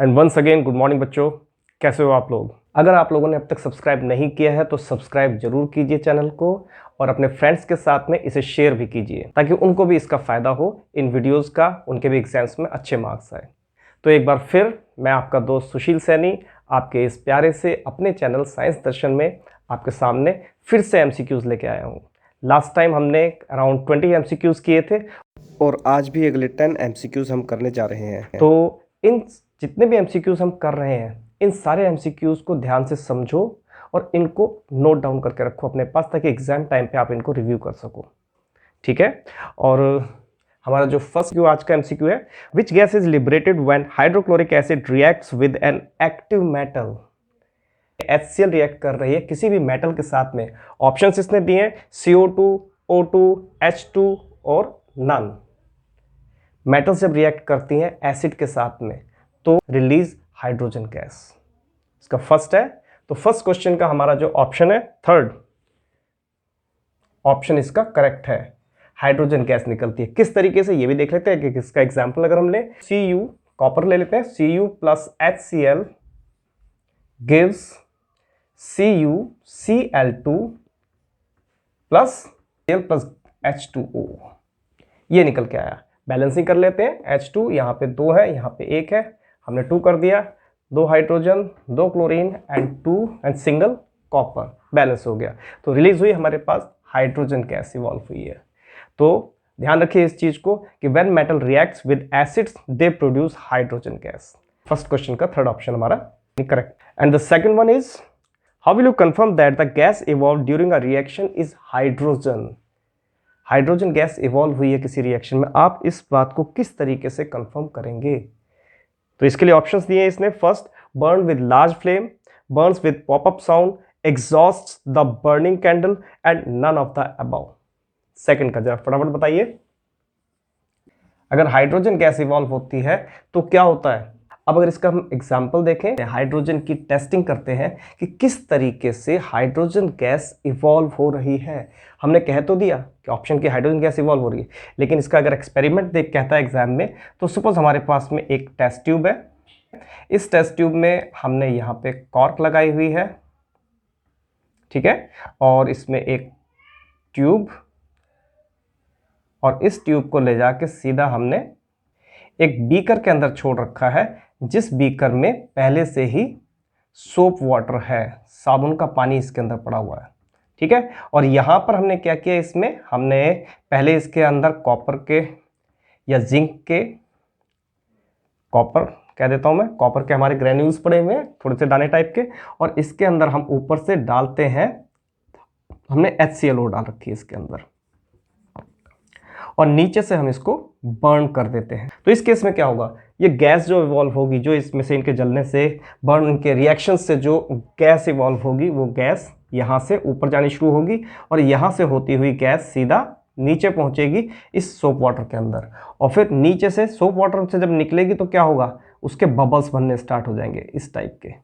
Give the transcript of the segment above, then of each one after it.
And once again good morning बच्चों, कैसे हो आप लोग। अगर आप लोगों ने अब तक सब्सक्राइब नहीं किया है तो सब्सक्राइब जरूर कीजिए चैनल को और अपने फ्रेंड्स के साथ में इसे शेयर भी कीजिए ताकि उनको भी इसका फ़ायदा हो, इन वीडियोस का उनके भी एग्जाम्स में अच्छे मार्क्स आए। तो एक बार फिर मैं आपका दोस्त सुशील सैनी आपके इस प्यारे से अपने चैनल साइंस दर्शन में आपके सामने फिर से एमसीक्यूज़ लेके आया हूँ। लास्ट टाइम हमने अराउंड 20 एमसीक्यूज़ किए थे और आज भी अगले 10 एमसीक्यूज़ हम करने जा रहे हैं। तो इन जितने भी एमसीक्यूज़ हम कर रहे हैं इन सारे एमसीक्यूज़ को ध्यान से समझो और इनको नोट डाउन करके रखो अपने पास ताकि एग्जाम टाइम पे आप इनको रिव्यू कर सको, ठीक है। और हमारा जो फर्स्ट क्यू आज का एमसीक्यू है, which gas is liberated when hydrochloric acid reacts with an active metal. HCl react कर रही है किसी भी मेटल के साथ में। ऑप्शंस इसने दिए हैं CO2, O2, H2 और नन। मेटल्स जब रिएक्ट करती हैं एसिड के साथ में तो रिलीज हाइड्रोजन गैस। इसका फर्स्ट है, तो फर्स्ट क्वेश्चन का हमारा जो ऑप्शन है थर्ड ऑप्शन इसका करेक्ट है। हाइड्रोजन गैस निकलती है किस तरीके से ये भी देख लेते हैं कि किसका एग्जांपल अगर हम ले Cu कॉपर ले लेते हैं, Cu plus HCl gives CuCl2 plus Cl plus H2O। ये निकल के आया। बैलेंसिंग कर लेते हैं, H2 यहाँ पे 2 है, यहाँ पे 1 है, हमने 2 कर दिया, 2 hydrogen 2 chlorine and single copper, balance हो गया। तो रिलीज हुई हमारे पास हाइड्रोजन गैस इवॉल्व हुई है। तो ध्यान रखिए इस चीज को कि when metal reacts with acids they produce hydrogen gas. First question का थर्ड ऑप्शन हमारा correct. And the second one is how will you confirm that the gas evolve during a reaction is hydrogen. Hydrogen gas evolve हुई है किसी reaction में, आप इस बात को किस तरीके से कंफर्म करेंगे। तो इसके लिए ऑप्शंस दिए हैं इसने। First, burn with large flame, burns with pop up sound, exhaust the burning candle and none of the above. Second का जरा फटाफट बताइए। अगर हाइड्रोजन गैस इवॉल्व होती है तो क्या होता है। अब अगर इसका हम एग्जाम्पल देखें, हाइड्रोजन की टेस्टिंग करते हैं कि किस तरीके से हाइड्रोजन गैस इवॉल्व हो रही है। हमने कह तो दिया कि ऑप्शन की हाइड्रोजन गैस इवॉल्व हो रही है, लेकिन इसका अगर एक्सपेरिमेंट देख कहता है एग्जाम में, तो सपोज हमारे पास में एक टेस्ट ट्यूब है। इस टेस्ट ट्यूब में हमने यहाँ पे कॉर्क लगाई हुई है, ठीक है, और इसमें एक ट्यूब, और इस ट्यूब को ले जाके सीधा हमने एक बीकर के अंदर छोड़ रखा है, जिस बीकर में पहले से ही सोप वाटर है, साबुन का पानी इसके अंदर पड़ा हुआ है, ठीक है। और यहाँ पर हमने क्या किया, इसमें हमने पहले इसके अंदर कॉपर के या जिंक के, कॉपर कह देता हूँ मैं, कॉपर के हमारे ग्रेन्यूल्स पड़े हुए हैं थोड़े से दाने टाइप के, और इसके अंदर हम ऊपर से डालते हैं, हमने HClO डाल रखी है इसके अंदर, और नीचे से हम इसको बर्न कर देते हैं। तो इस केस में क्या होगा, ये गैस जो इवॉल्व होगी, जो इसमें से इनके जलने से बर्न के रिएक्शन से जो गैस इवॉल्व होगी, वो गैस यहाँ से ऊपर जानी शुरू होगी और यहाँ से होती हुई गैस सीधा नीचे पहुँचेगी इस सोप वाटर के अंदर, और फिर नीचे से सोप वाटर से जब निकलेगी तो क्या होगा, उसके बबल्स बनने स्टार्ट हो जाएंगे, इस टाइप के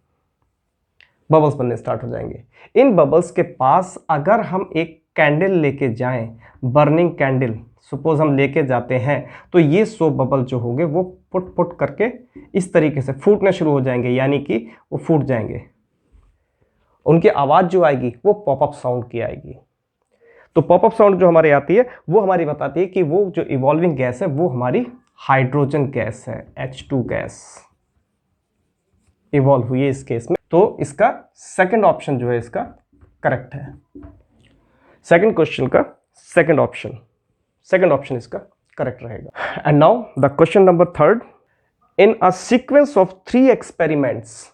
बबल्स बनने स्टार्ट हो जाएंगे। इन बबल्स के पास अगर हम एक कैंडल लेके जाएं, बर्निंग कैंडल सपोज हम लेके जाते हैं, तो ये सोप बबल जो होंगे वो पुट पुट करके इस तरीके से फूटने शुरू हो जाएंगे, यानी कि वो फूट जाएंगे। उनकी आवाज़ जो आएगी वो पॉपअप साउंड की आएगी। तो पॉपअप साउंड जो हमारी आती है वो हमारी बताती है कि वो जो इवॉल्विंग गैस है वो हमारी हाइड्रोजन गैस है, H2 गैस इवॉल्व हुई है इस केस में। तो इसका सेकंड ऑप्शन जो है इसका करेक्ट है। सेकंड क्वेश्चन का सेकंड ऑप्शन इसका करेक्ट रहेगा। And now the question number third, in a sequence of 3 experiments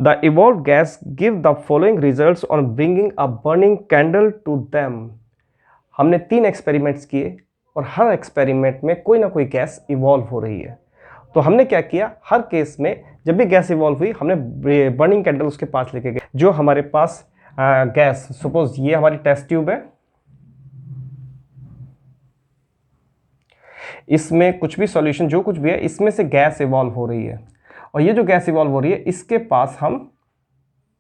the evolve gas give the following results on bringing a burning candle to them. हमने 3 experiments किए और हर experiment में कोई ना कोई गैस इवॉल्व हो रही है। तो हमने क्या किया, हर केस में जब भी गैस इवॉल्व हुई हमने बर्निंग कैंडल उसके पास लेके गए। जो हमारे पास गैस, सपोज ये हमारी टेस्ट ट्यूब है, इसमें कुछ भी सॉल्यूशन जो कुछ भी है इसमें से गैस इवॉल्व हो रही है, और ये जो गैस इवॉल्व हो रही है इसके पास हम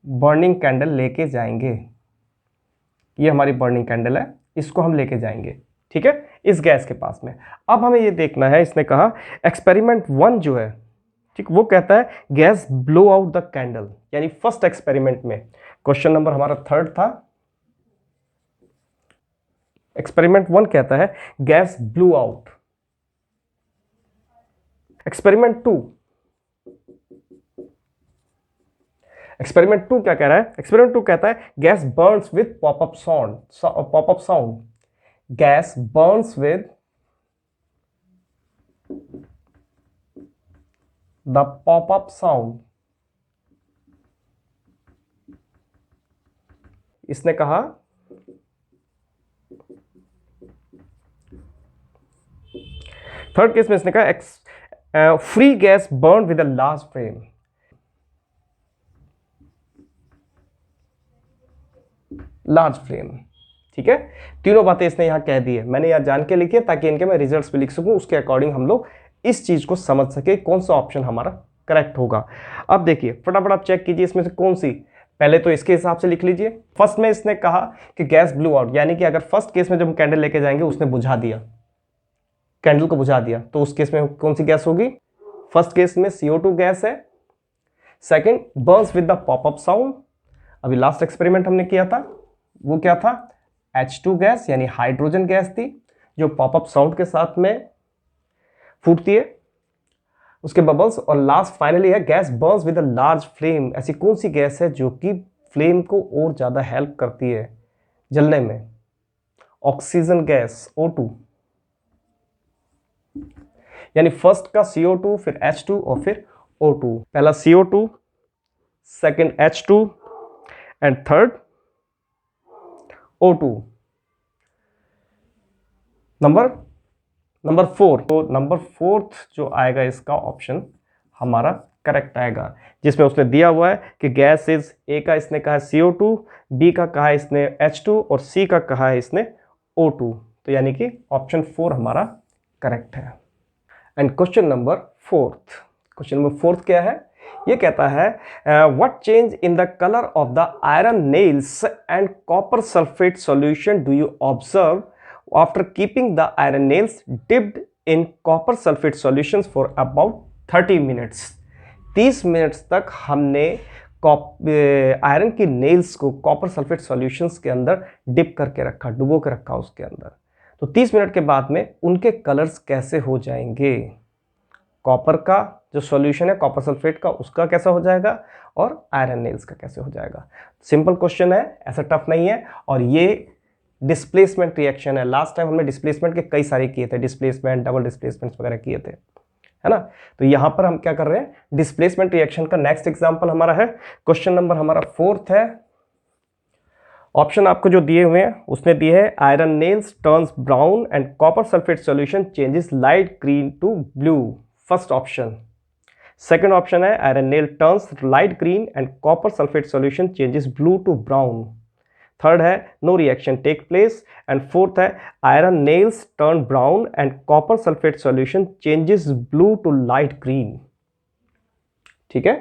बर्निंग कैंडल लेके जाएंगे। ये हमारी बर्निंग कैंडल है, इसको हम लेके जाएंगे, ठीक है, इस गैस के पास में। अब हमें ये देखना है, इसने कहा एक्सपेरिमेंट 1 जो है ठीक, वो कहता है gas blow out the candle, यानी फर्स्ट एक्सपेरिमेंट में। क्वेश्चन नंबर हमारा थर्ड था। एक्सपेरिमेंट 1 कहता है gas blew out. Experiment 2, experiment 2 क्या कह रहा है? एक्सपेरिमेंट 2 कहता है gas Burns with pop up sound, popup sound, gas Burns with the popup sound. इसने कहा थर्ड केस में इसने कहा free gas burn with a large flame. Large flame, ठीक है। तीनों बातें इसने यहां कह दी है, मैंने यहां जान के लिखी है ताकि इनके मैं रिजल्ट्स भी लिख सकूं, उसके अकॉर्डिंग हम लोग इस चीज को समझ सके कौन सा ऑप्शन हमारा करेक्ट होगा। अब देखिए फटाफट आप चेक कीजिए इसमें से कौन सी, पहले तो इसके हिसाब से लिख लीजिए। फर्स्ट में इसने कहा कि गैस ब्लू आउट, यानी कि अगर फर्स्ट केस में जब हम कैंडल लेके जाएंगे उसने बुझा दिया, कैंडल को बुझा दिया, तो उस केस में कौन सी गैस होगी? फर्स्ट केस में CO2 गैस है। Second, Burns with the popup sound. अभी लास्ट एक्सपेरिमेंट हमने किया था वो क्या था? H2 गैस, यानी हाइड्रोजन गैस थी जो पॉपअप साउंड के साथ में फूटती है, उसके बबल्स। और लास्ट फाइनली है gas Burns with a large flame. ऐसी कौन सी गैस है जो कि फ्लेम को और ज्यादा हेल्प करती है जलने में? Oxygen gas, O2। यानी फर्स्ट का CO2, फिर H2 और फिर O2। पहला CO2, second H2 and third O2। Number 4, तो नंबर 4th जो आएगा इसका ऑप्शन हमारा करेक्ट आएगा, जिसमें उसने दिया हुआ है कि गैस इज, ए का इसने कहा है CO2, बी का कहा है इसने H2 और सी का कहा है इसने O2। तो यानी कि ऑप्शन 4 हमारा करेक्ट है। And question number 4th, question number 4th क्या है? ये कहता है what change in the colour of the iron nails and copper sulphate solution do you observe after keeping the iron nails dipped in copper sulphate solutions for about 30 minutes. 30 minutes तक हमने iron की nails को copper sulphate solutions के अंदर dip करके रखा, डुबो के रखा उसके अंदर। तो 30 मिनट के बाद में उनके कलर्स कैसे हो जाएंगे? कॉपर का जो सॉल्यूशन है कॉपर सल्फेट का, उसका कैसा हो जाएगा, और आयरन नेल्स का कैसे हो जाएगा? सिंपल क्वेश्चन है, ऐसा टफ नहीं है। और ये डिस्प्लेसमेंट रिएक्शन है। लास्ट टाइम हमने डिस्प्लेसमेंट के कई सारे किए थे, डिस्प्लेसमेंट, डबल डिस्प्लेसमेंट वगैरह किए थे, है ना। तो यहां पर हम क्या कर रहे हैं? डिस्प्लेसमेंट रिएक्शन का नेक्स्ट एग्जांपल हमारा है। क्वेश्चन नंबर हमारा 4th है। ऑप्शन आपको जो दिए हुए हैं उसने दिए है iron nails turns brown and copper sulphate solution changes light green to blue. First option. Second option है iron nail turns light green and copper sulphate solution changes blue to brown. Third है no reaction take place. And fourth है iron nails turn brown and copper sulphate solution changes blue to light green. ठीक है,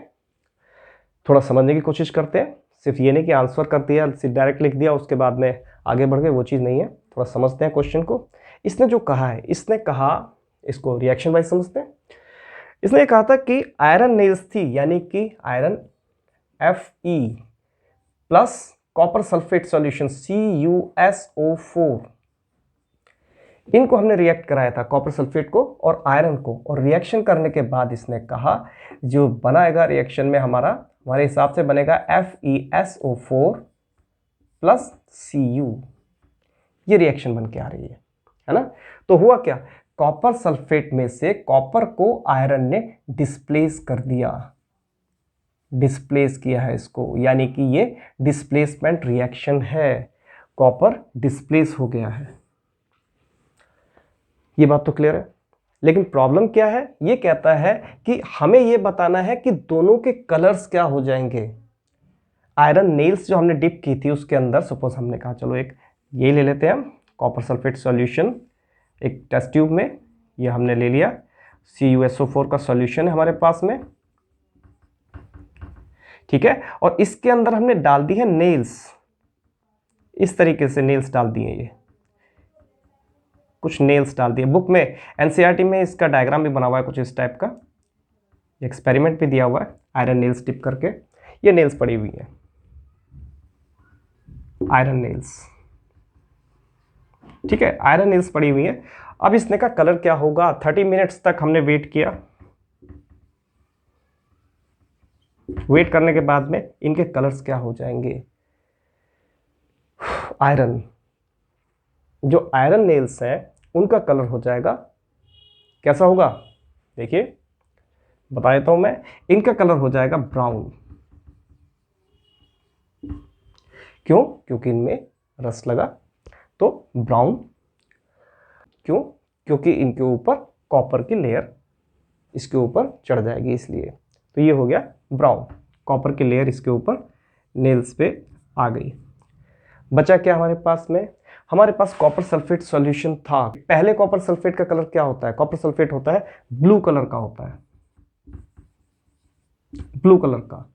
थोड़ा समझने की कोशिश करते हैं। सिर्फ ये नहीं कि आंसर कर दिया, सिर्फ डायरेक्ट लिख दिया उसके बाद में आगे बढ़ गए, वो चीज़ नहीं है। थोड़ा समझते हैं क्वेश्चन को। इसने जो कहा है, इसने कहा, इसको रिएक्शन वाइज समझते हैं। इसने ये कहा था कि आयरन नेल्स थी, यानी कि iron Fe plus copper sulphate solution CuSO4, इनको हमने रिएक्ट कराया था, कॉपर सल्फेट को और आयरन को। और रिएक्शन करने के बाद इसने कहा जो बनाएगा रिएक्शन में हमारे हिसाब से बनेगा FeSO4 प्लस Cu। ये रिएक्शन बन के आ रही है ना। तो हुआ क्या, कॉपर सल्फेट में से कॉपर को आयरन ने डिस्प्लेस कर दिया, डिस्प्लेस किया है इसको, यानी कि ये डिस्प्लेसमेंट रिएक्शन है। कॉपर डिस्प्लेस हो गया है। ये बात तो क्लियर है। लेकिन प्रॉब्लम क्या है, ये कहता है कि हमें ये बताना है कि दोनों के कलर्स क्या हो जाएंगे। आयरन नेल्स जो हमने डिप की थी उसके अंदर, सपोज हमने कहा चलो एक ये ले लेते हैं हम, कॉपर सल्फेट सॉल्यूशन एक टेस्ट ट्यूब में, ये हमने ले लिया। CuSO4 का सॉल्यूशन है हमारे पास में, ठीक है। और इसके अंदर हमने डाल दी है नेल्स, इस तरीके से नेल्स डाल दिए, ये कुछ नेल्स डाल दिए। बुक में NCERT में इसका डायग्राम भी बना हुआ है कुछ इस टाइप का, एक्सपेरिमेंट भी दिया हुआ है, आयरन नेल्स टिप करके। ये नेल्स पड़ी हुई है, आयरन नेल्स, ठीक है, आयरन नेल्स पड़ी हुई है। अब इसने का कलर क्या होगा? 30 मिनट्स तक हमने वेट किया। वेट करने के बाद में इनके कलर्स क्या हो जाएंगे? आयरन, जो आयरन नेल्स हैं उनका कलर हो जाएगा, कैसा होगा? देखिए बता देता हूं मैं, इनका कलर हो जाएगा ब्राउन। क्यों? क्योंकि इनमें रस लगा, तो ब्राउन। क्यों? क्योंकि इनके ऊपर कॉपर की लेयर इसके ऊपर चढ़ जाएगी, इसलिए। तो ये हो गया ब्राउन, कॉपर की लेयर इसके ऊपर नेल्स पे आ गई। बचा क्या हमारे पास में? हमारे पास कॉपर सल्फेट सॉल्यूशन था। पहले कॉपर सल्फेट का कलर क्या होता है? कॉपर सल्फेट होता है ब्लू कलर का होता है, ब्लू कलर का।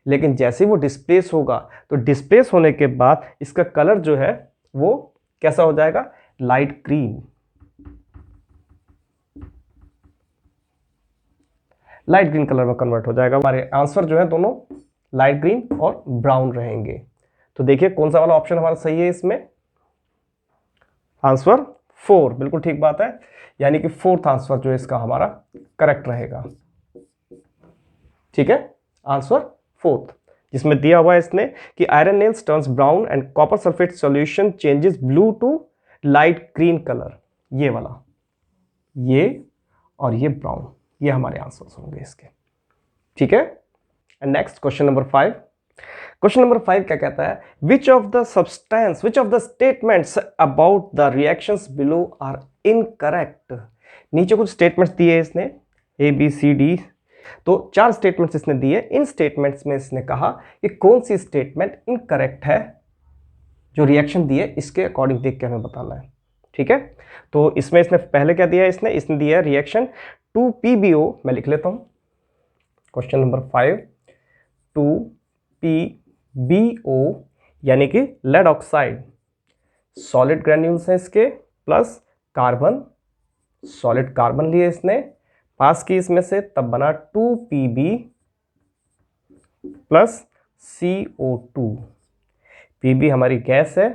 लेकिन जैसे वो डिस्प्लेस होगा, तो डिस्प्लेस होने के बाद इसका कलर जो है वो कैसा हो जाएगा? Light green. Light green colour में कन्वर्ट हो जाएगा। हमारे आंसर जो है दोनों लाइट ग्रीन और ब्राउन रहेंगे। तो देखिए कौन सा वाला ऑप्शन हमारा सही है इसमें? आंसर 4, बिल्कुल ठीक बात है। यानी कि 4th आंसर जो है इसका हमारा करेक्ट रहेगा। ठीक है, आंसर 4th, जिसमें दिया हुआ है इसने कि iron nails turns brown and copper sulphate solution changes blue to light green colour. ये वाला, ये और ये ब्राउन, ये हमारे आंसर्स होंगे इसके। ठीक है, and next question number 5। Question number 5 क्या कहता है? Which of the statements about the reactions below are incorrect. नीचे कुछ स्टेटमेंट्स दिए इसने, ABCD, तो 4 स्टेटमेंट्स इसने दिए। इन स्टेटमेंट्स में इसने कहा कि कौन सी स्टेटमेंट इनकरेक्ट है, जो रिएक्शन दिए इसके अकॉर्डिंग देख के हमें बताना है। ठीक है, तो इसमें इसने पहले क्या दिया? इसने दिया रिएक्शन 2PbO, मैं लिख लेता हूं क्वेश्चन नंबर 5, 2PbO यानी कि लेड ऑक्साइड, सॉलिड ग्रेन्यूल्स हैं इसके, प्लस कार्बन, सॉलिड कार्बन लिए इसने, पास की इसमें से, तब बना 2Pb प्लस CO2। Pb हमारी गैस है,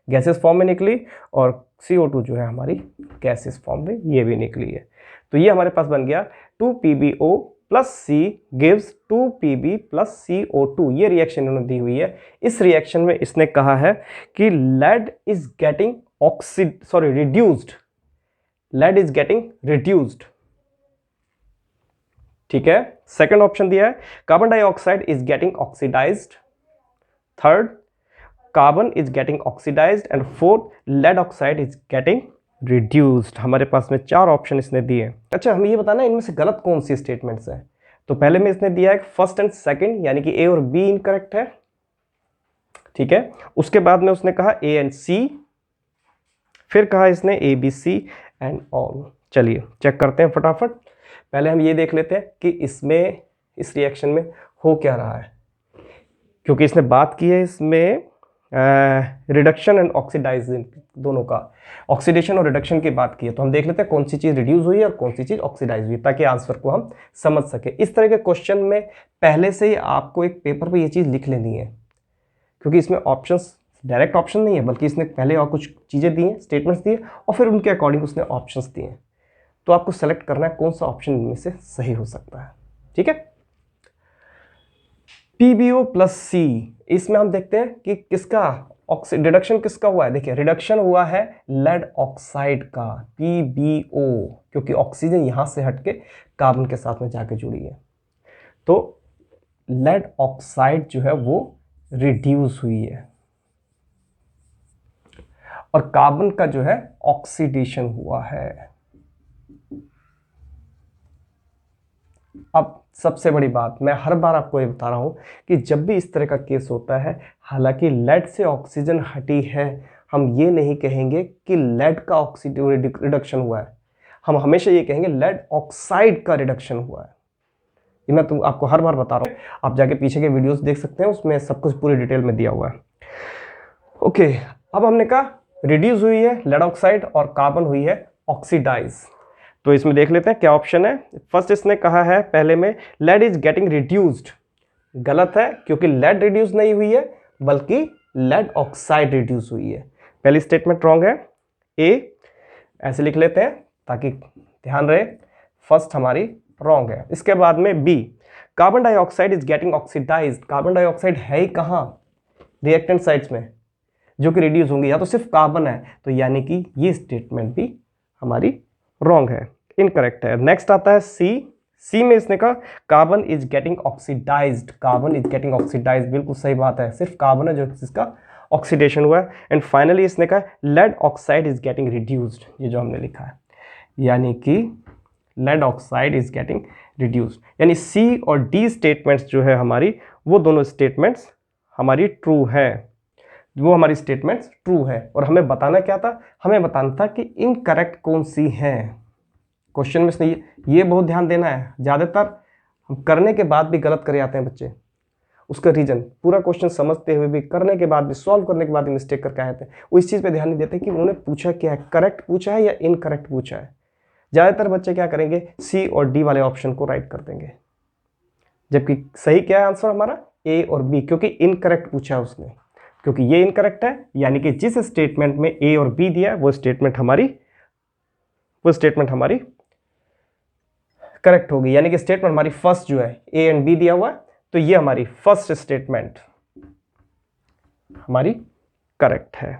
गैसेस फॉर्म में निकली, और CO2 जो है हमारी गैसेस फॉर्म में ये भी निकली है। तो ये हमारे पास बन गया 2PbO plus C gives 2Pb plus CO2। ये रिएक्शन इन्होंने दी हुई है। इस रिएक्शन में इसने कहा है कि lead is getting reduced, lead is getting reduced. ठीक है, सेकंड ऑप्शन दिया है carbon dioxide is getting oxidised, third carbon is getting oxidised, and fourth lead oxide is getting reduced. हमारे पास में 4 ऑप्शन इसने दिए। अच्छा, हमें ये बताना है इनमें से गलत कौन सी स्टेटमेंट्स है। तो पहले में इसने दिया है फर्स्ट एंड सेकंड, यानी कि A और B इनकरेक्ट है। ठीक है, उसके बाद में उसने कहा A एंड C, फिर कहा इसने ABC एंड ऑल। चलिए चेक करते हैं फटाफट। पहले हम ये देख लेते हैं कि इसमें, इस रिएक्शन में हो क्या रहा है, क्योंकि इसने बात की है इसमें रिडक्शन एंड ऑक्सीडाइजिंग, दोनों का, ऑक्सीडेशन और रिडक्शन की बात की है। तो हम देख लेते हैं कौन सी चीज़ रिड्यूस हुई है और कौन सी चीज़ ऑक्सीडाइज हुई, ताकि आंसर को हम समझ सके। इस तरह के क्वेश्चन में पहले से ही आपको एक पेपर पे ये चीज़ लिख लेनी है, क्योंकि इसमें ऑप्शंस, डायरेक्ट ऑप्शन नहीं है, बल्कि इसने पहले और कुछ चीज़ें दी हैं, स्टेटमेंट्स दिए, और फिर उनके अकॉर्डिंग उसने ऑप्शंस दिए हैं। तो आपको सेलेक्ट करना है कौन सा ऑप्शन इनमें से सही हो सकता है। ठीक है, PbO प्लस C, इसमें हम देखते हैं कि किसका रिडक्शन किसका हुआ है। देखिए रिडक्शन हुआ है लेड ऑक्साइड का, PbO, क्योंकि ऑक्सीजन यहां से हटके कार्बन के साथ में जाके जुड़ी है। तो लेड ऑक्साइड जो है वो रिड्यूस हुई है, और कार्बन का जो है ऑक्सीडेशन हुआ है। अब सबसे बड़ी बात, मैं हर बार आपको ये बता रहा हूं कि जब भी इस तरह का केस होता है, हालांकि लेड से ऑक्सीजन हटी है, हम ये नहीं कहेंगे कि लेड का रिडक्शन हुआ है, हम हमेशा ये कहेंगे लेड ऑक्साइड का रिडक्शन हुआ है। ये मैं आपको हर बार बता रहा हूं, आप जाके पीछे के वीडियोस देख सकते हैं, उसमें सब कुछ पूरी डिटेल में दिया हुआ है। ओके, अब हमने कहा रिड्यूस हुई है लेड ऑक्साइड और कार्बन हुई है ऑक्सीडाइज। तो इसमें देख लेते हैं क्या ऑप्शन है। फर्स्ट इसने कहा है पहले में लेड इज गेटिंग रिड्यूस्ड, गलत है क्योंकि लेड रिड्यूस नहीं हुई है बल्कि लेड ऑक्साइड रिड्यूस हुई है। पहली स्टेटमेंट रॉन्ग है, ए ऐसे लिख लेते हैं ताकि ध्यान रहे, फर्स्ट हमारी रॉन्ग है। इसके बाद में B, carbon dioxide is getting oxidised, carbon dioxide है ही कहाँ रिएक्टेंट साइड्स में जो कि रिड्यूस होंगे, या तो सिर्फ कार्बन है, तो यानी कि ये स्टेटमेंट भी हमारी रॉन्ग है, इनकरेक्ट है। नेक्स्ट आता है सी, सी में इसने कहा carbon is getting oxidised, carbon is getting oxidised, बिल्कुल सही बात है, सिर्फ कार्बन है जो जिसका ऑक्सीडेशन हुआ है। एंड फाइनली इसने कहा lead oxide is getting reduced, ये जो हमने लिखा है, यानी कि lead oxide is getting reduced, यानी सी और डी स्टेटमेंट्स जो है हमारी, वो दोनों स्टेटमेंट्स हमारी ट्रू है, वो हमारी स्टेटमेंट्स ट्रू है। और हमें बताना क्या था, हमें बताना था कि इनकरेक्ट कौन सी हैं। क्वेश्चन में ये बहुत ध्यान देना है, ज़्यादातर हम करने के बाद भी गलत कर जाते हैं बच्चे, उसका रीजन पूरा क्वेश्चन समझते हुए भी करने के बाद भी सॉल्व करने के बाद भी मिस्टेक करके आए थे, वो इस चीज़ पे ध्यान नहीं देते कि उन्होंने पूछा क्या है, करेक्ट पूछा है या इनकरेक्ट पूछा है। ज़्यादातर बच्चे क्या करेंगे, सी और डी वाले ऑप्शन को राइट कर देंगे, जबकि सही क्या है आंसर हमारा, ए और बी, क्योंकि इनकरेक्ट पूछा है उसने, क्योंकि ये इनकरेक्ट है, यानी कि जिस स्टेटमेंट में ए और बी दिया वो स्टेटमेंट हमारी करेक्ट होगी, यानी कि स्टेटमेंट हमारी फर्स्ट जो है ए एंड बी दिया हुआ है, तो ये हमारी फर्स्ट स्टेटमेंट हमारी करेक्ट है।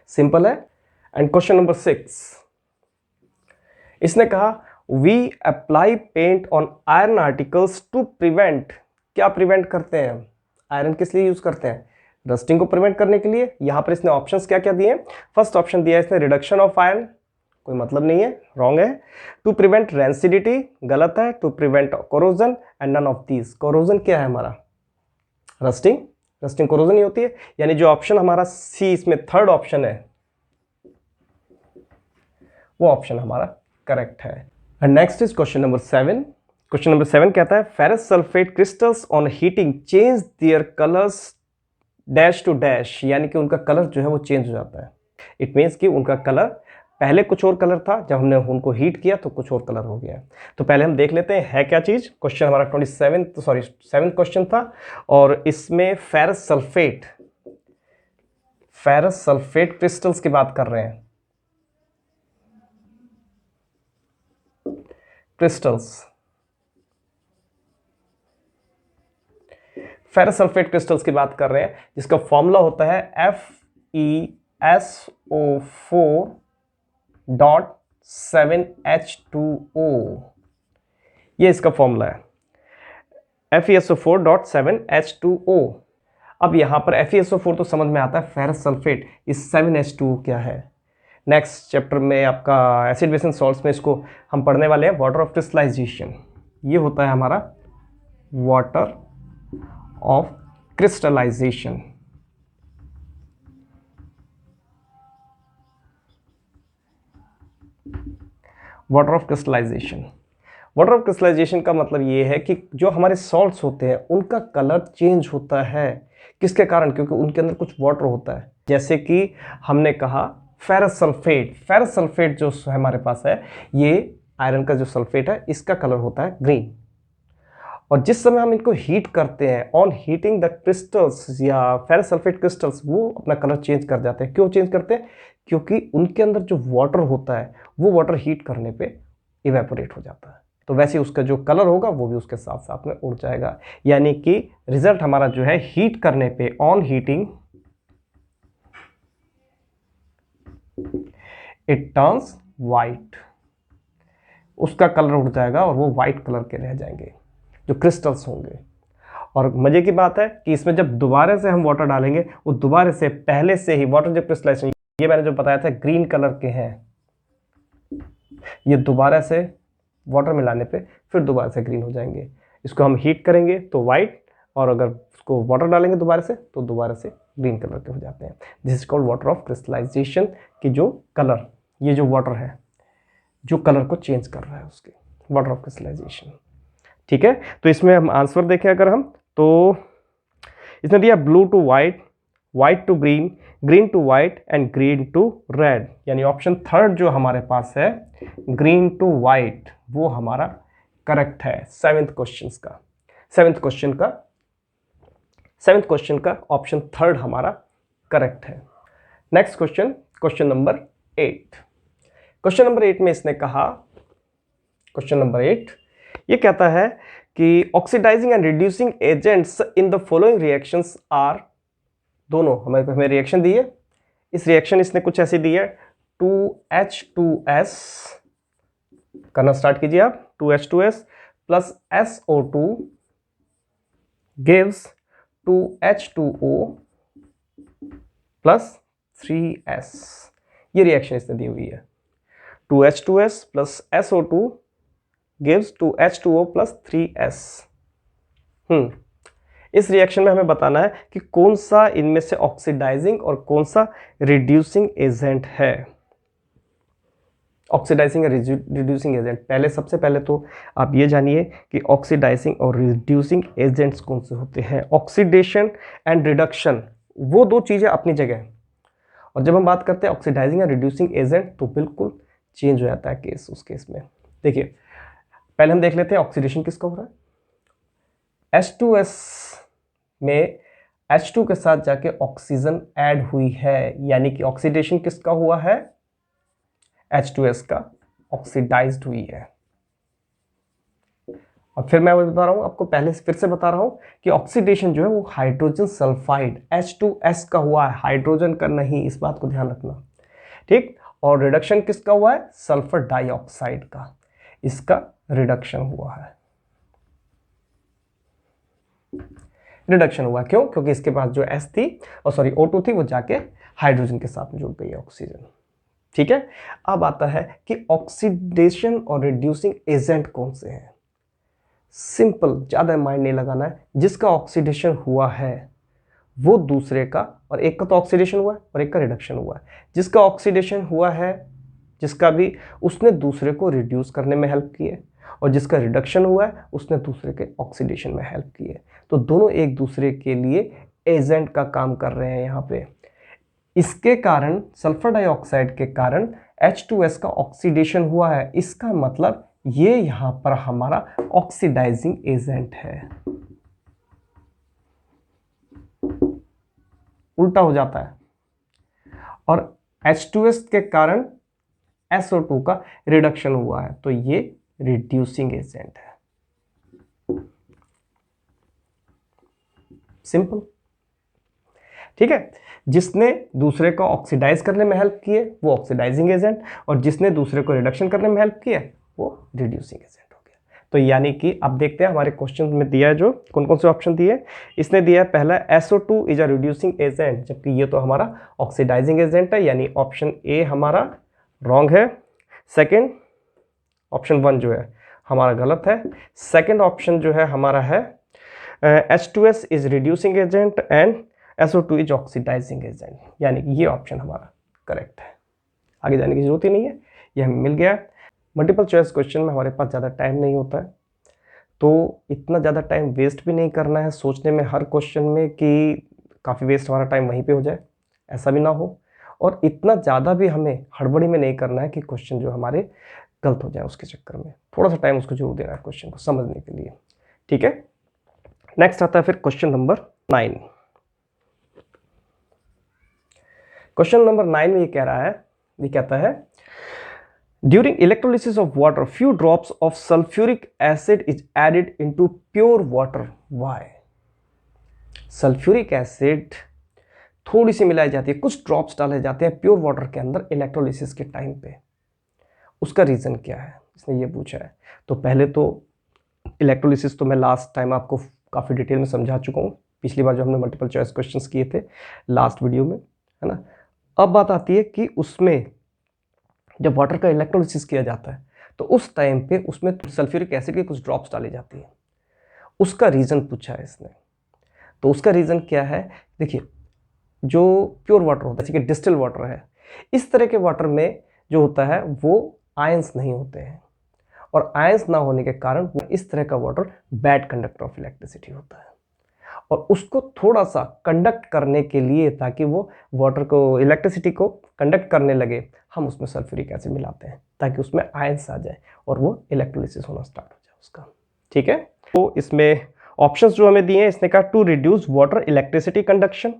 सिंपल है। एंड क्वेश्चन नंबर 6, इसने कहा we apply paint on iron articles to prevent, क्या प्रिवेंट करते हैं, आयरन किस लिए यूज करते हैं, रस्टिंग को प्रिवेंट करने के लिए। यहां पर इसने ऑप्शंस क्या क्या दिए हैं, फर्स्ट ऑप्शन दिया है इसने रिडक्शन ऑफ आयरन, कोई मतलब नहीं है, रॉन्ग है। टू प्रिवेंट रेंसिडिटी, गलत है। To prevent corrosion and none of these, corrosion क्या है हमारा, रस्टिंग, रस्टिंग कोरोजन ही होती है, यानी जो ऑप्शन हमारा सी इसमें थर्ड ऑप्शन है वो ऑप्शन हमारा करेक्ट है। And next is question number 7। Question number 7 कहता है ferrous sulphate crystals on heating change their colours dash to dash, यानी कि उनका कलर जो है वो चेंज हो जाता है। इट मीन्स कि उनका कलर पहले कुछ और कलर था, जब हमने उनको हीट किया तो कुछ और कलर हो गया। तो पहले हम देख लेते हैं है क्या चीज़। क्वेश्चन हमारा 7 क्वेश्चन था और इसमें फेरस सल्फेट क्रिस्टल्स की बात कर रहे हैं, क्रिस्टल्स, फेरस सल्फेट क्रिस्टल्स की बात कर रहे हैं, जिसका फॉर्मूला होता है FeSO4.7H2O, ये इसका फॉर्मूला है FeSO4.7H2O। अब यहां पर FeSO4 तो समझ में आता है, फेरस सल्फेट, इस 7H2O क्या है। नेक्स्ट चैप्टर में आपका एसिड बेस एंड सॉल्ट्स में इसको हम पढ़ने वाले हैं, वाटर ऑफ क्रिस्टलाइजेशन। ये होता है हमारा water of crystallisation. Water of crystallisation, water of crystallisation का मतलब ये है कि जो हमारे सॉल्ट्स होते हैं उनका कलर चेंज होता है, किसके कारण, क्योंकि उनके अंदर कुछ वाटर होता है। जैसे कि हमने कहा फेरस सल्फेट जो हमारे पास है, ये आयरन का जो सल्फेट है इसका कलर होता है ग्रीन, और जिस समय हम इनको हीट करते हैं, ऑन हीटिंग द क्रिस्टल्स या फेरस सल्फेट क्रिस्टल्स, वो अपना कलर चेंज कर जाते हैं। क्यों चेंज करते हैं, क्योंकि उनके अंदर जो वाटर होता है वो वाटर हीट करने पे इवेपोरेट हो जाता है, तो वैसे उसका जो कलर होगा वो भी उसके साथ साथ में उड़ जाएगा। यानी कि रिजल्ट हमारा जो है हीट करने पे, on heating it turns white, उसका कलर उड़ जाएगा और वो वाइट कलर के रह जाएंगे जो क्रिस्टल्स होंगे। और मजे की बात है कि इसमें जब दोबारा से हम वाटर डालेंगे, वो दोबारा से पहले से ही वाटर जो क्रिस्टलाइजेशन, ये मैंने जो बताया था ग्रीन कलर के हैं, ये दोबारा से वाटर मिलाने पे फिर दोबारा से ग्रीन हो जाएंगे। इसको हम हीट करेंगे तो वाइट, और अगर उसको वाटर डालेंगे दोबारा से तो दोबारा से ग्रीन कलर के हो जाते हैं। This is called water of crystallisation, की जो कलर, ये जो वाटर है जो कलर को चेंज कर रहा है, उसके वाटर ऑफ क्रिस्टलाइजेशन। ठीक है, तो इसमें हम आंसर देखें अगर हम, तो इसने दिया blue to white, white to green, green to white and green to red, यानी ऑप्शन थर्ड जो हमारे पास है ग्रीन टू वाइट वो हमारा करेक्ट है। सेवेंथ क्वेश्चन का ऑप्शन थर्ड हमारा करेक्ट है। Next question, question number 8। Question number 8 में इसने कहा, क्वेश्चन नंबर 8 ये कहता है कि oxidising and reducing agents in the following reactions are, दोनों हमें रिएक्शन दी है। इस रिएक्शन इसने कुछ ऐसी दी है, 2H2S करना स्टार्ट कीजिए आप, 2H2S plus SO2 gives 2H2O plus 3S। ये रिएक्शन इसने दी हुई है, 2H2S plus SO2 gives 2H2O plus 3S। इस रिएक्शन में हमें बताना है कि कौन सा इनमें से ऑक्सीडाइजिंग और कौन सा रिड्यूसिंग एजेंट है। ऑक्सीडाइजिंग और रिड्यूसिंग एजेंट, सबसे पहले तो आप ये जानिए कि ऑक्सीडाइजिंग और रिड्यूसिंग एजेंट्स कौन से होते हैं। ऑक्सीडेशन एंड रिडक्शन वो दो चीज़ें अपनी जगह हैं, और जब हम बात करते हैं ऑक्सीडाइजिंग या रिड्यूसिंग एजेंट तो बिल्कुल चेंज हो जाता है केस। उस केस में देखिए, पहले हम देख लेते हैं ऑक्सीडेशन किसका हो रहा है। H2S में H2 के साथ जाके ऑक्सीजन ऐड हुई है, यानी कि ऑक्सीडेशन किसका हुआ है, H2S का ऑक्सीडाइज्ड हुई है। और फिर मैं वो बता रहा हूं आपको, पहले फिर से बता रहा हूं कि ऑक्सीडेशन जो है वो हाइड्रोजन सल्फाइड H2S का हुआ है, हाइड्रोजन का नहीं, इस बात को ध्यान रखना, ठीक। और रिडक्शन किसका हुआ है, सल्फर डाइऑक्साइड का, इसका रिडक्शन हुआ है। रिडक्शन हुआ क्यों, क्योंकि इसके पास जो S थी और सॉरी O2 थी वो जाके हाइड्रोजन के साथ में जुड़ गई है ऑक्सीजन, ठीक है। अब आता है कि ऑक्सीडेशन और रिड्यूसिंग एजेंट कौन से हैं। सिंपल, ज्यादा माइंड नहीं लगाना है, जिसका ऑक्सीडेशन हुआ है वो दूसरे का, और एक का तो ऑक्सीडेशन हुआ है और एक का रिडक्शन हुआ है, जिसका ऑक्सीडेशन हुआ है जिसका भी, उसने दूसरे को रिड्यूस करने में हेल्प की है, और जिसका रिडक्शन हुआ है उसने दूसरे के ऑक्सीडेशन में हेल्प की है। तो दोनों एक दूसरे के लिए एजेंट का काम कर रहे हैं यहाँ पे। इसके कारण, सल्फर डाइऑक्साइड के कारण H2S का ऑक्सीडेशन हुआ है, इसका मतलब ये यहां पर हमारा ऑक्सीडाइजिंग एजेंट है। उल्टा हो जाता है, और H2S के कारण SO2 का रिडक्शन हुआ है, तो ये रिड्यूसिंग एजेंट है। सिंपल, ठीक है। जिसने दूसरे को ऑक्सीडाइज करने में हेल्प की है वो ऑक्सीडाइजिंग एजेंट, और जिसने दूसरे को रिडक्शन करने में हेल्प की है वो रिड्यूसिंग एजेंट हो गया। तो यानी कि अब देखते हैं हमारे क्वेश्चन में दिया है जो कौन कौन से ऑप्शन दिए। इसने दिया है पहला SO2 is a reducing agent, जबकि ये तो हमारा ऑक्सीडाइजिंग एजेंट है, यानी ऑप्शन ए हमारा रॉन्ग है। सेकेंड, ऑप्शन 1 जो है हमारा गलत है। सेकेंड ऑप्शन जो है हमारा है H2S is reducing agent and SO2 is oxidising agent, यानी कि ये ऑप्शन हमारा करेक्ट है। आगे जाने की जरूरत ही नहीं है, ये हमें मिल गया। मल्टीपल चॉइस क्वेश्चन में हमारे पास ज़्यादा टाइम नहीं होता है, तो इतना ज़्यादा टाइम वेस्ट भी नहीं करना है सोचने में हर क्वेश्चन में कि काफ़ी वेस्ट हमारा टाइम वहीं पे हो जाए, ऐसा भी ना हो। और इतना ज़्यादा भी हमें हड़बड़ी में नहीं करना है कि क्वेश्चन जो हमारे गलत हो जाए, उसके चक्कर में थोड़ा सा टाइम उसको जरूर देना है क्वेश्चन को समझने के लिए, ठीक है। नेक्स्ट आता है फिर क्वेश्चन नंबर 9। क्वेश्चन नंबर 9 में ये कह रहा है, ये कहता है during electrolysis of water few drops of sulphuric acid is added into pure water, why. Sulphuric acid थोड़ी सी मिलाई जाती है, कुछ ड्रॉप्स डाले जाते हैं प्योर वाटर के अंदर इलेक्ट्रोलिसिस के टाइम पे, उसका रीजन क्या है, इसने ये पूछा है। तो पहले तो इलेक्ट्रोलिसिस तो मैं लास्ट टाइम आपको काफ़ी डिटेल में समझा चुका हूँ, पिछली बार जो हमने मल्टीपल चॉइस क्वेश्चंस किए थे लास्ट वीडियो में, है ना। अब बात आती है कि उसमें जब वाटर का इलेक्ट्रोलिसिस किया जाता है तो उस टाइम पे उसमें सल्फ्यूरिक एसिड के कुछ ड्रॉप्स डाली जाती है, उसका रीज़न पूछा है इसने। तो उसका रीज़न क्या है, देखिए जो प्योर वाटर होता है, जैसे कि डिस्टिल वाटर है, इस तरह के वाटर में जो होता है वो आयंस नहीं होते हैं, और आयंस ना होने के कारण इस तरह का water bad conductor of electricity होता है। और उसको थोड़ा सा कंडक्ट करने के लिए, ताकि वो वाटर को, इलेक्ट्रिसिटी को कंडक्ट करने लगे, हम उसमें सल्फ्यूरिक एसिड मिलाते हैं ताकि उसमें आयंस आ जाए और वो इलेक्ट्रोलिसिस होना स्टार्ट हो जाए उसका। ठीक है, तो इसमें ऑप्शंस जो हमें दिए हैं, इसने कहा to reduce water electricity conduction.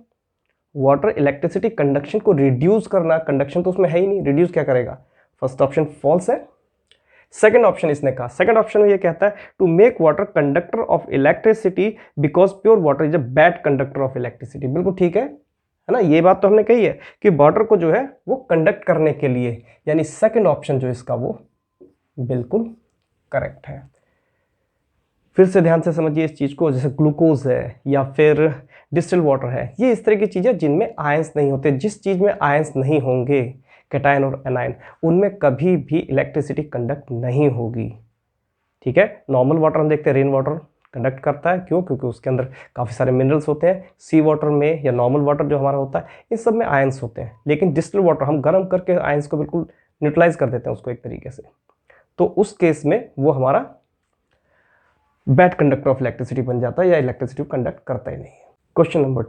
Water electricity conduction को रिड्यूस करना, कंडक्शन तो उसमें है ही नहीं, रिड्यूस क्या करेगा? फर्स्ट ऑप्शन फॉल्स है। सेकंड ऑप्शन इसने कहा, सेकंड ऑप्शन में ये कहता है to make water conductor of electricity because pure water is a bad conductor of electricity. बिल्कुल ठीक है ना, ये बात तो हमने कही है कि वाटर को जो है वो कंडक्ट करने के लिए, यानी सेकंड ऑप्शन जो इसका वो बिल्कुल करेक्ट है। फिर से ध्यान से समझिए इस चीज को, जैसे ग्लूकोज है या फिर डिस्टिल वाटर है, ये इस तरह की चीजें जिनमें आयंस नहीं होते। जिस चीज में आयंस नहीं होंगे, कैटायन और एनायन, उनमें कभी भी इलेक्ट्रिसिटी कंडक्ट नहीं होगी। ठीक है, नॉर्मल वाटर हम देखते हैं, रेन वाटर कंडक्ट करता है, क्यों? क्योंकि उसके अंदर काफ़ी सारे मिनरल्स होते हैं। सी वाटर में या नॉर्मल वाटर जो हमारा होता है, इन सब में आयंस होते हैं। लेकिन डिस्टिल वाटर हम गर्म करके आयंस को बिल्कुल न्यूट्रलाइज कर देते हैं उसको एक तरीके से, तो उस केस में वो हमारा बैड कंडक्टर ऑफ इलेक्ट्रिसिटी बन जाता है, या इलेक्ट्रिसिटी कंडक्ट करता ही नहीं है। क्वेश्चन नंबर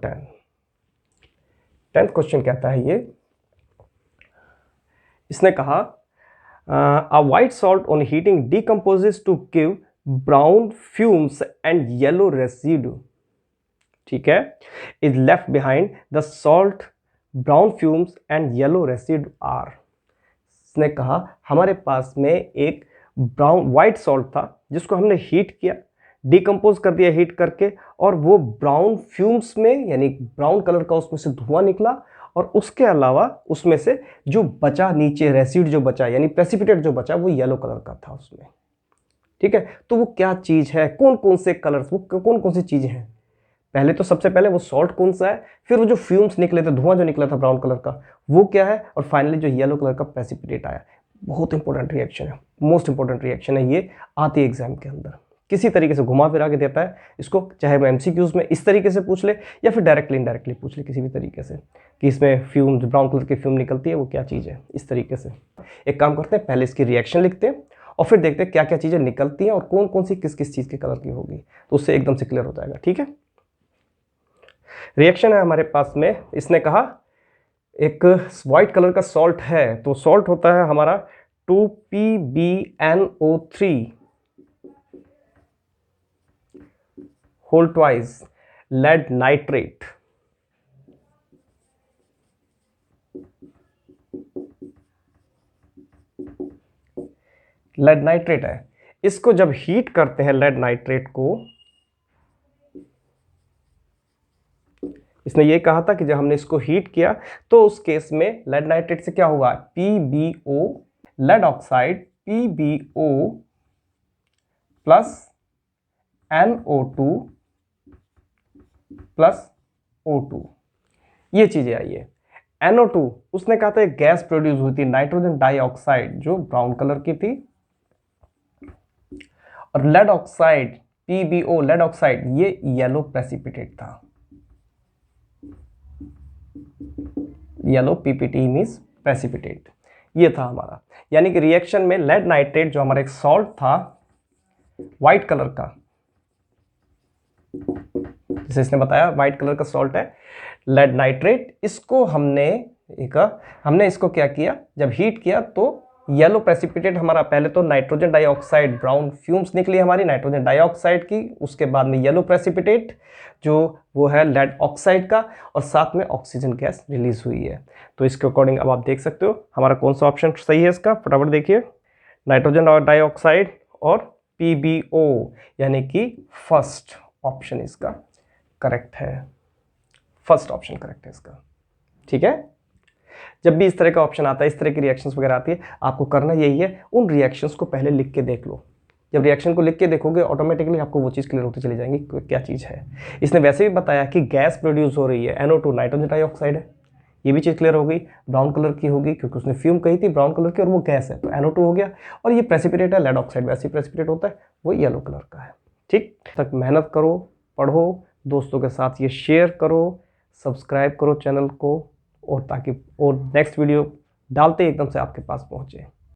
10th क्वेश्चन कहता है ये, इसने कहा a white salt on heating decomposes to give brown fumes and yellow residue. ठीक है, is left behind the salt brown fumes and yellow residue are. इसने कहा हमारे पास में एक ब्राउन वाइट सॉल्ट था जिसको हमने हीट किया, डिकम्पोज कर दिया हीट करके, और वो ब्राउन फ्यूम्स में, यानी ब्राउन कलर का उसमें से धुआं निकला, और उसके अलावा उसमें से जो बचा नीचे रेसिड जो बचा, यानी प्रेसिपिटेट जो बचा, वो येलो कलर का था उसमें। ठीक है, तो वो क्या चीज है, कौन कौन से कलर्स, वो कौन कौन सी चीजें हैं? पहले तो सबसे पहले वो सॉल्ट कौन सा है, फिर वो जो फ्यूम्स निकले थे, धुआं जो निकला था ब्राउन कलर का, वो क्या है, और फाइनली जो येलो कलर का प्रेसिपिटेट आया। बहुत इंपॉर्टेंट रिएक्शन है, मोस्ट इंपॉर्टेंट रिएक्शन है ये, आती है एग्जाम के अंदर, किसी तरीके से घुमा फिरा के देता है इसको, चाहे वो एमसीक्यूज में इस तरीके से पूछ ले या फिर डायरेक्टली इनडायरेक्टली पूछ ले, किसी भी तरीके से कि इसमें फ्यूम, ब्राउन कलर की फ्यूम निकलती है, वो क्या चीज़ है, इस तरीके से। एक काम करते हैं, पहले इसकी रिएक्शन लिखते हैं और फिर देखते हैं क्या क्या चीज़ें निकलती हैं और कौन कौन सी किस किस चीज़ के कलर की होगी, तो उससे एकदम से क्लियर हो जाएगा। ठीक है, रिएक्शन है हमारे पास में, इसने कहा एक वाइट कलर का सॉल्ट है, तो सॉल्ट होता है हमारा 2PbNO3 whole twice lead nitrate. Lead nitrate है, इसको जब हीट करते हैं लेड नाइट्रेट को, इसने ये कहा था कि जब हमने इसको हीट किया तो उस केस में लेड नाइट्रेट से क्या होगा, PbO lead oxide PbO plus NO2 plus O2, ये चीजें आई है। NO2 उसने कहा था एक गैस प्रोड्यूस हुई थी, नाइट्रोजन डाइऑक्साइड, जो ब्राउन कलर की थी, और lead oxide PbO lead oxide ये येलो प्रेसिपिटेट था, येलो PPT मींस प्रेसिपिटेट, ये था हमारा। यानी कि रिएक्शन में लेड नाइट्रेट जो हमारा एक सॉल्ट था व्हाइट कलर का, जैसे इसने बताया व्हाइट कलर का सॉल्ट है लेड नाइट्रेट, इसको हमने इसको क्या किया, जब हीट किया तो येलो प्रेसिपिटेट हमारा, पहले तो नाइट्रोजन डाइऑक्साइड, ब्राउन फ्यूम्स निकली हमारी नाइट्रोजन डाइऑक्साइड की, उसके बाद में येलो प्रेसिपिटेट जो वो है लेड ऑक्साइड का, और साथ में ऑक्सीजन गैस रिलीज हुई है। तो इसके अकॉर्डिंग अब आप देख सकते हो हमारा कौन सा ऑप्शन सही है इसका, फटाफट देखिए, नाइट्रोजन डाइऑक्साइड और PbO, यानी कि फर्स्ट ऑप्शन इसका करेक्ट है, फर्स्ट ऑप्शन करेक्ट है इसका। ठीक है, जब भी इस तरह का ऑप्शन आता है, इस तरह की रिएक्शंस वगैरह आती है, आपको करना यही है, उन रिएक्शंस को पहले लिख के देख लो। जब रिएक्शन को लिख के देखोगे ऑटोमेटिकली आपको वो चीज़ क्लियर होती चली जाएंगी क्या चीज़ है। इसने वैसे भी बताया कि गैस प्रोड्यूस हो रही है, NO2 नाइट्रोजन डाइऑक्साइड है, ये भी चीज़ क्लियर हो गई, ब्राउन कलर की होगी क्योंकि उसने फ्यूम कही थी ब्राउन कलर की, और वो गैस है तो NO2 हो गया, और ये प्रेसिपिटेट है लेड ऑक्साइड, वैसे ही प्रेसिपिटेट होता है, वो येलो कलर का है। ठीक, तक मेहनत करो, पढ़ो, दोस्तों के साथ ये शेयर करो, सब्सक्राइब करो चैनल को, और ताकि और नेक्स्ट वीडियो डालते एकदम से आपके पास पहुंचे।